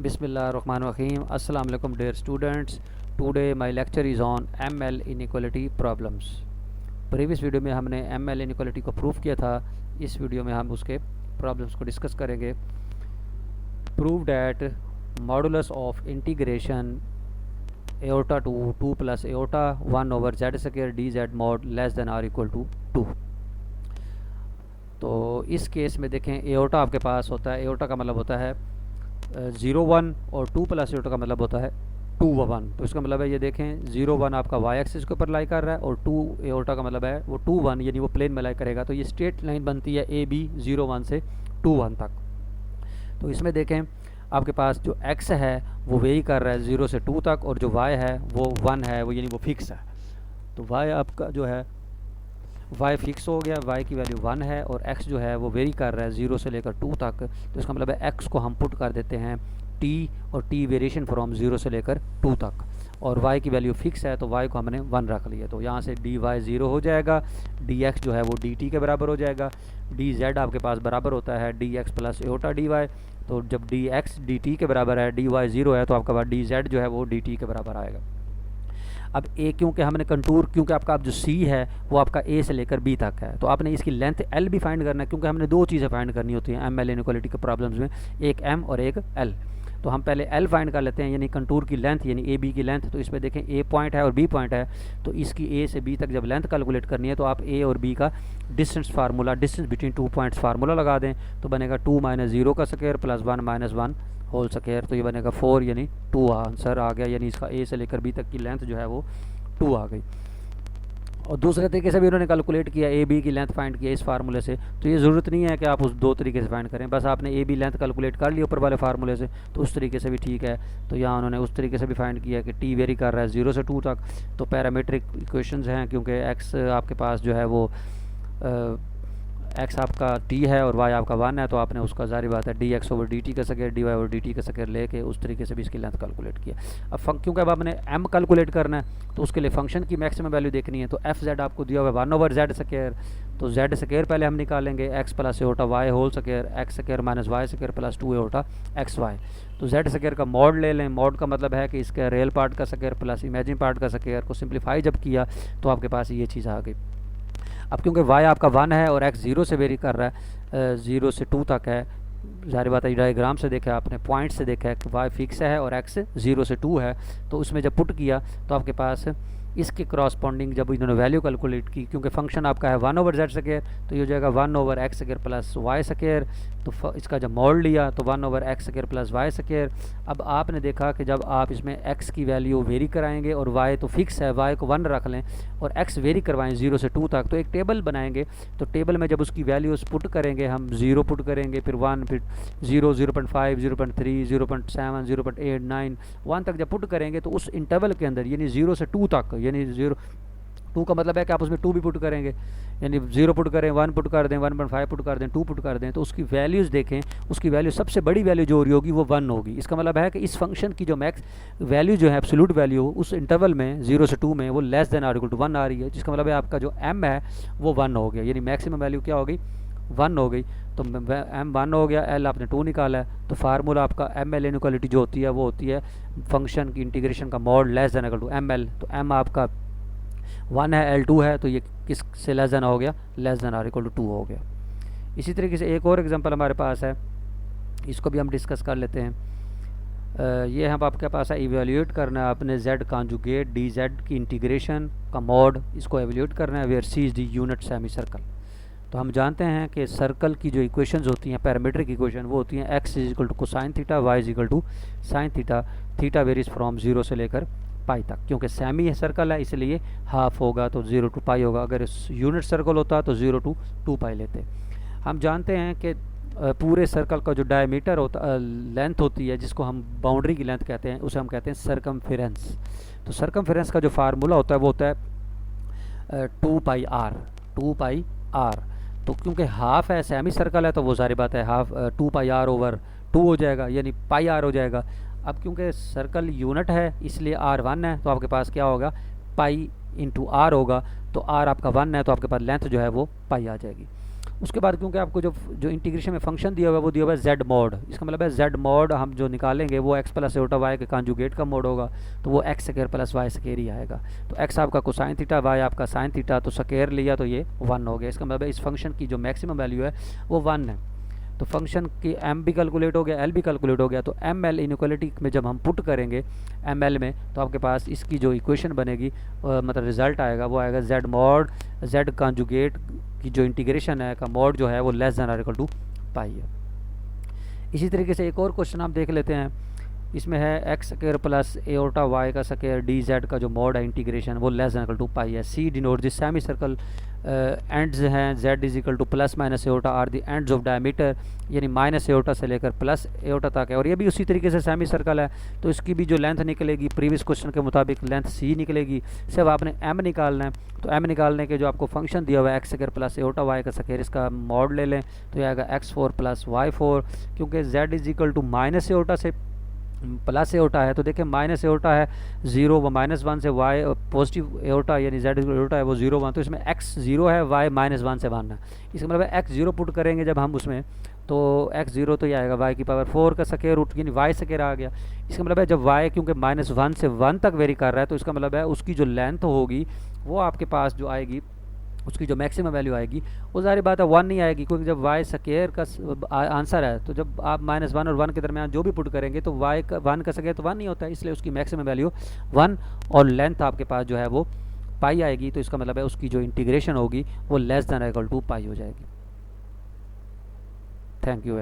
Bismillahirrahmanirrahim. Assalamu alaikum dear students. Today my lecture is on ML inequality problems. Previous video में हमने ML inequality को prove किया था. इस वीडियो में हम उसके प्रॉब्लम्स को डिस्कस करेंगे. Prove that modulus of integration iota to 2 plus iota 1 over Z square D Z mod less than or equal to 2. तो इस केस में देखें एओटा आपके पास होता है. एओटा का मतलब होता है 0 1 और 2 प्लस एओटा का मतलब होता है 2 1. तो इसका मतलब है ये देखें 0 1 आपका वाई एक्सिस के ऊपर लाई कर रहा है और 2 एओटा का मतलब है वो 2 1 यानी वो प्लेन में लाई करेगा. तो ये स्ट्रेट लाइन बनती है ए बी 0 1 से 2 1 तक. तो इसमें देखें आपके पास जो x है वो वेरी कर रहा है 0 से 2 तक और जो y है वो 1 है, वो यानी वो फिक्स है. तो y आपका जो है y फिक्स हो गया, y की वैल्यू 1 है और x जो है वो वेरी कर रहा है 0 से लेकर 2 तक. तो इसका मतलब है x को हम पुट कर देते हैं t और t वेरिएशन फ्रॉम 0 से लेकर 2 तक और y की वैल्यू फिक्स है तो y को हमने 1 रख लिया. तो यहाँ से dy 0 हो जाएगा, dx जो है वो dt के बराबर हो जाएगा, dz आपके पास बराबर होता है dx प्लस एओटा dy. तो जब dx dt के बराबर है, dy 0 है तो आपका पास dz जो है वो dt के बराबर आएगा. अब a क्योंकि हमने कंटूर, क्योंकि आपका अब जो c है वो आपका a से लेकर b तक है तो आपने इसकी लेंथ l भी फाइंड करना है, क्योंकि हमने दो चीज़ें फाइंड करनी होती हैं ML इनइक्वालिटी के प्रॉब्लम्स में, एक m और एक l. तो हम पहले l फाइंड कर लेते हैं यानी कंटूर की लेंथ यानी ए बी की लेंथ. तो इसमें देखें a पॉइंट है और b पॉइंट है तो इसकी a से b तक जब लेंथ कैलकुलेट करनी है तो आप a और b का distance formula, distance between 2 points formula लगा दें. तो बनेगा 2 माइनस 0 का square plus 1 minus 1 whole square. तो ये बनेगा 4 यानी 2 आंसर आ गया, यानी इसका a से लेकर b तक की लेंथ जो है वो 2 आ गई. और दूसरे तरीके से भी उन्होंने कैलकुलेट किया, ए बी की लेंथ फाइंड किया इस फार्मूले से. तो ये ज़रूरत नहीं है कि आप उस दो तरीके से फाइंड करें, बस आपने ए बी लेंथ कैलकुलेट कर ली ऊपर वाले फार्मूले से तो उस तरीके से भी ठीक है. तो यहाँ उन्होंने उस तरीके से भी फाइंड किया कि टी वेरी कर रहा है 0 से 2 तक. तो पैरामीट्रिक इक्वेशंस हैं क्योंकि एक्स आपके पास जो है वो एक्स आपका t है और y आपका 1 है तो आपने उसका जारी बात है dx ओवर dt का स्क्वायर dy ओवर dt का स्क्वायर लेके उस तरीके से भी इसकी लेंथ कैलकुलेट किया. अब क्योंकि अब आपने m कैलकुलेट करना है तो उसके लिए फंक्शन की मैक्सिमम वैल्यू देखनी है. तो एफ जेड आपको दिया हुआ है 1 ओवर जेड स्क्वायर. तो जेड स्क्वायर पहले हम निकालेंगे, X plus iota Y whole square X square minus Y square plus 2 iota X Y. तो जेड स्क्वायर का मॉड ले लें. मॉड का मतलब है कि इसका रियल पार्ट का स्क्वायर प्लस इमेजिन पार्ट का स्क्वायर को सिंप्लीफाई जब किया तो आपके पास ये चीज़ आ गई. अब क्योंकि y आपका 1 है और x 0 से वेरी कर रहा है, 0 से 2 तक है, जारी बात है डायग्राम से देखा आपने, पॉइंट से देखा है कि y फिक्स है और x 0 से 2 है. तो उसमें जब पुट किया तो आपके पास इसके क्रॉसपॉन्डिंग जब इन्होंने वैल्यू कैलकुलेट की, क्योंकि फंक्शन आपका है 1 ओवर जेड स्क्वायर तो ये हो जाएगा 1 over X square plus Y square. तो इसका जब मॉड लिया तो 1 over X square plus Y square. अब आपने देखा कि जब आप इसमें x की वैल्यू वेरी कराएंगे और y तो फिक्स है, y को 1 रख लें और x वेरी करवाएं 0 से 2 तक तो एक टेबल बनाएंगे. तो टेबल में जब उसकी वैल्यूज़ पुट करेंगे, हम 0 पुट करेंगे, फिर 1, फिर 0, 0.5, 0.3, 0.7, 0.8, 9, 1 तक जब पुट करेंगे तो उस इंटरवल के अंदर यानी 0 से 2 तक, यानी 2 का मतलब है कि आप उसमें 2 भी पुट करेंगे, यानी 0 पुट करें, 1 पुट कर दें, 1.5 पुट कर दें, 2 पुट कर दें तो उसकी वैल्यूज़ देखें, उसकी वैल्यू सबसे बड़ी वैल्यू जो हो रही होगी वो 1 होगी. इसका मतलब है कि इस फंक्शन की जो मैक्स वैल्यू जो है एब्सोल्यूट वैल्यू उस इंटरवल में 0 से 2 में वो less than or equal to 1 आ रही है. जिसका मतलब है आपका जो m है वो 1 हो गया, यानी मैक्सिमम वैल्यू क्या हो गई 1 हो गई. तो m 1 हो गया, l आपने 2 निकाला है. तो फार्मूला आपका ML इनइक्वालिटी जो होती है वो होती है फंक्शन की इंटीग्रेशन का mod less than equal to ML. तो m आपका 1 है, L 2 है तो ये किस से लेस देन हो गया, less than or equal to 2 हो गया. इसी तरीके से एक और एग्जांपल हमारे पास है, इसको भी हम डिस्कस कर लेते हैं. ये हम आपके पास है इवेल्यूएट करना है आपने z कॉन्जुगेट dz की इंटीग्रेशन का मॉड, इसको एवेल्यूएट करना है where c is the unit semi circle. तो हम जानते हैं कि सर्कल की जो इक्वेशंस होती हैं पैरामीट्रिक इक्वेशन वो होती हैं x is equal to cosine theta, y is equal to sine theta, theta varies from 0 से लेकर पाई तक. क्योंकि सेमी सर्कल है इसलिए हाफ होगा तो 0 टू पाई होगा. अगर यूनिट सर्कल होता तो 0 टू 2 पाई लेते. हम जानते हैं कि पूरे सर्कल का जो डायमीटर होता लेंथ होती है जिसको हम बाउंड्री की लेंथ कहते हैं उसे हम कहते हैं सर्कमफेरेंस. तो सर्कमफेरेंस का जो फार्मूला होता है वो होता है 2 पाई आर. तो क्योंकि हाफ है, सेमी सर्कल है तो वो सारी बात है हाफ 2 पाई आर ओवर 2 हो जाएगा यानी पाई आर हो जाएगा. अब क्योंकि सर्कल यूनिट है इसलिए आर 1 है तो आपके पास क्या होगा पाई इंटू आर होगा. तो आर आपका 1 है तो आपके पास लेंथ जो है वो पाई आ जाएगी. उसके बाद क्योंकि आपको जो जो इंटीग्रेशन में फंक्शन दिया हुआ है वो दिया हुआ है जेड मॉड, इसका मतलब है जेड मॉड हम जो निकालेंगे वो एक्स प्लस एओटा वाई के कॉन्जुगेट का मोड होगा, तो वो x square plus Y square ही आएगा। तो एक्स आपका कोसाइन थीटा, वाई आपका साइन थीटा, तो स्क्वायर लिया तो ये 1 हो गया। इसका मतलब है इस फंक्शन की जो मैक्सिमम वैल्यू है वो 1 है। तो फंक्शन की एम भी कैलकुलेट हो गया, एल भी कैलकुलेट हो गया। तो एम एल इनइक्वालिटी में जब हम पुट करेंगे एम एल में, तो आपके पास इसकी जो इक्वेशन बनेगी मतलब रिजल्ट आएगा वो आएगा जेड मॉड जेड कॉन्जुगेट की जो इंटीग्रेशन है का मॉड जो है वो less than or equal to pi है। इसी तरीके से एक और क्वेश्चन आप देख लेते हैं, इसमें है x square plus iota Y का स्क्वायर डी जेड का जो मॉड है इंटीग्रेशन वो less than equal to pi है। C denote this semi circle ends हैं Z is equal to plus minus iota are the ends of diameter, यानी minus iota से लेकर प्लस एओटा तक है। और ये भी उसी तरीके से सेमी सर्कल है, तो इसकी भी जो लेंथ निकलेगी प्रीवियस क्वेश्चन के मुताबिक लेंथ सी निकलेगी। सिर्फ आपने एम निकालना है, तो एम निकालने के जो आपको फंक्शन दिया हुआ है x square plus iota Y का स्क्वायर, इसका मॉड ले लें तो ये आएगा x4 प्लस y4, क्योंकि z is equal to minus iota से प्लस एओटा है। तो देखिए माइनस एओटा है 0 व -1 से वाई पॉजिटिव एओटा यानी जेड एओटा है वो 0 1, तो इसमें x 0 है, y -1 से 1 है। इसका मतलब है x 0 पुट करेंगे जब हम उसमें, तो x 0 तो ये आएगा y की पावर 4 का स्क्वायर रूट, यानी y स्क्वायर आ गया। इसका मतलब है जब y क्योंकि -1 से 1 तक वेरी कर रहा है, तो इसका मतलब है उसकी जो लेंथ होगी वो आपके पास जो आएगी, उसकी जो मैक्सिमम वैल्यू आएगी वो ज़ाहिर बात है 1 नहीं आएगी, क्योंकि जब y स्क्वायर का आंसर है तो जब आप -1 और 1 के दरमियान जो भी पुट करेंगे तो y का 1 का स्क्वायर तो 1 नहीं होता है, इसलिए उसकी मैक्सिमम वैल्यू 1 और लेंथ आपके पास जो है वो पाई आएगी। तो इसका मतलब है उसकी जो इंटीग्रेशन होगी वो लेस देन इक्वल टू पाई हो जाएगी। Thank you.